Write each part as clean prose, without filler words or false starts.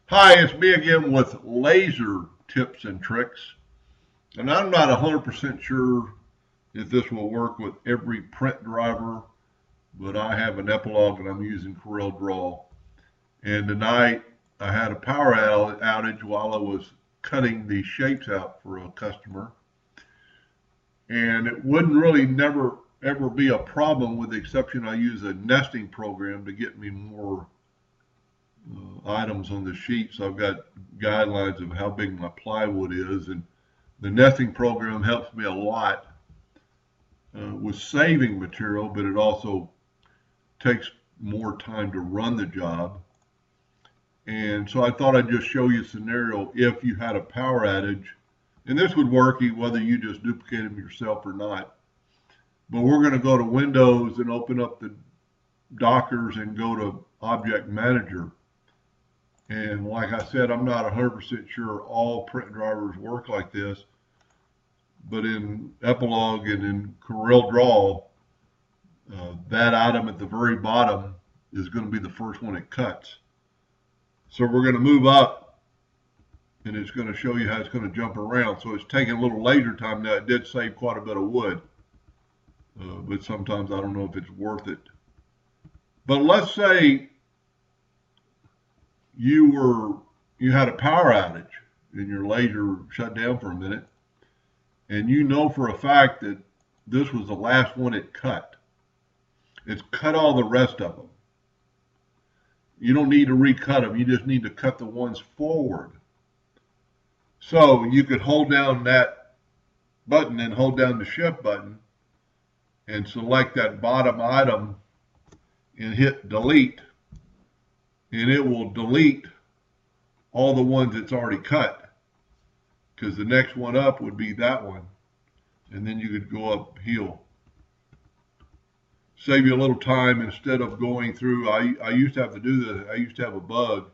Hi, it's me again with laser tips and tricks. And I'm not 100% sure if this will work with every print driver, but I have an Epilogue and I'm using CorelDRAW. And tonight I had a power outage while I was cutting these shapes out for a customer. And it wouldn't really never ever be a problem with the exception I use a nesting program to get me more items on the sheet. So I've got guidelines of how big my plywood is, and the nesting program helps me a lot with saving material, but it also takes more time to run the job. And so I thought I'd just show you a scenario if you had a power outage, and this would work whether you just duplicate them yourself or not. But we're going to go to Windows and open up the Dockers and go to Object Manager. And like I said, I'm not 100% sure all print drivers work like this, but in Epilogue and in CorelDRAW, that item at the very bottom is going to be the first one it cuts. So we're going to move up, and it's going to show you how it's going to jump around. So it's taking a little laser time now. It did save quite a bit of wood, but sometimes I don't know if it's worth it. But let's say you had a power outage and your laser shut down for a minute, and you know for a fact that this was the last one it cut. It's cut all the rest of them. You don't need to recut them. You just need to cut the ones forward. So you could hold down that button and hold down the shift button and select that bottom item and hit delete, and it will delete all the ones it's already cut, because the next one up would be that one, and then you could go uphill. Save you a little time instead of going through. I used to have to do this. I used to have a bug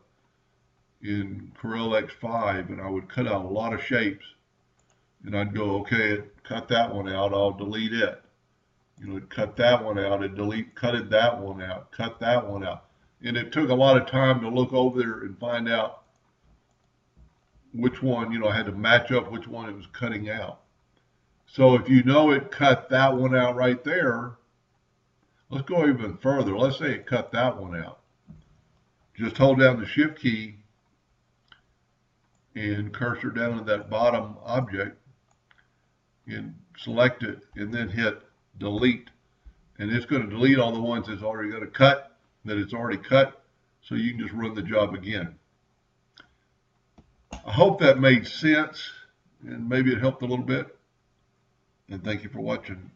in Corel X5, and I would cut out a lot of shapes, and I'd go, okay, cut that one out, I'll delete it. It cut that one out, it cutted that one out, cut that one out. And it took a lot of time to look over there and find out which one, I had to match up which one it was cutting out. So if you know it cut that one out right there, let's go even further. Let's say it cut that one out. Just hold down the shift key and cursor down to that bottom object and select it and then hit delete. And it's going to delete all the ones it's already going to cut, that it's already cut, so you can just run the job again. I hope that made sense, and maybe it helped a little bit. And thank you for watching.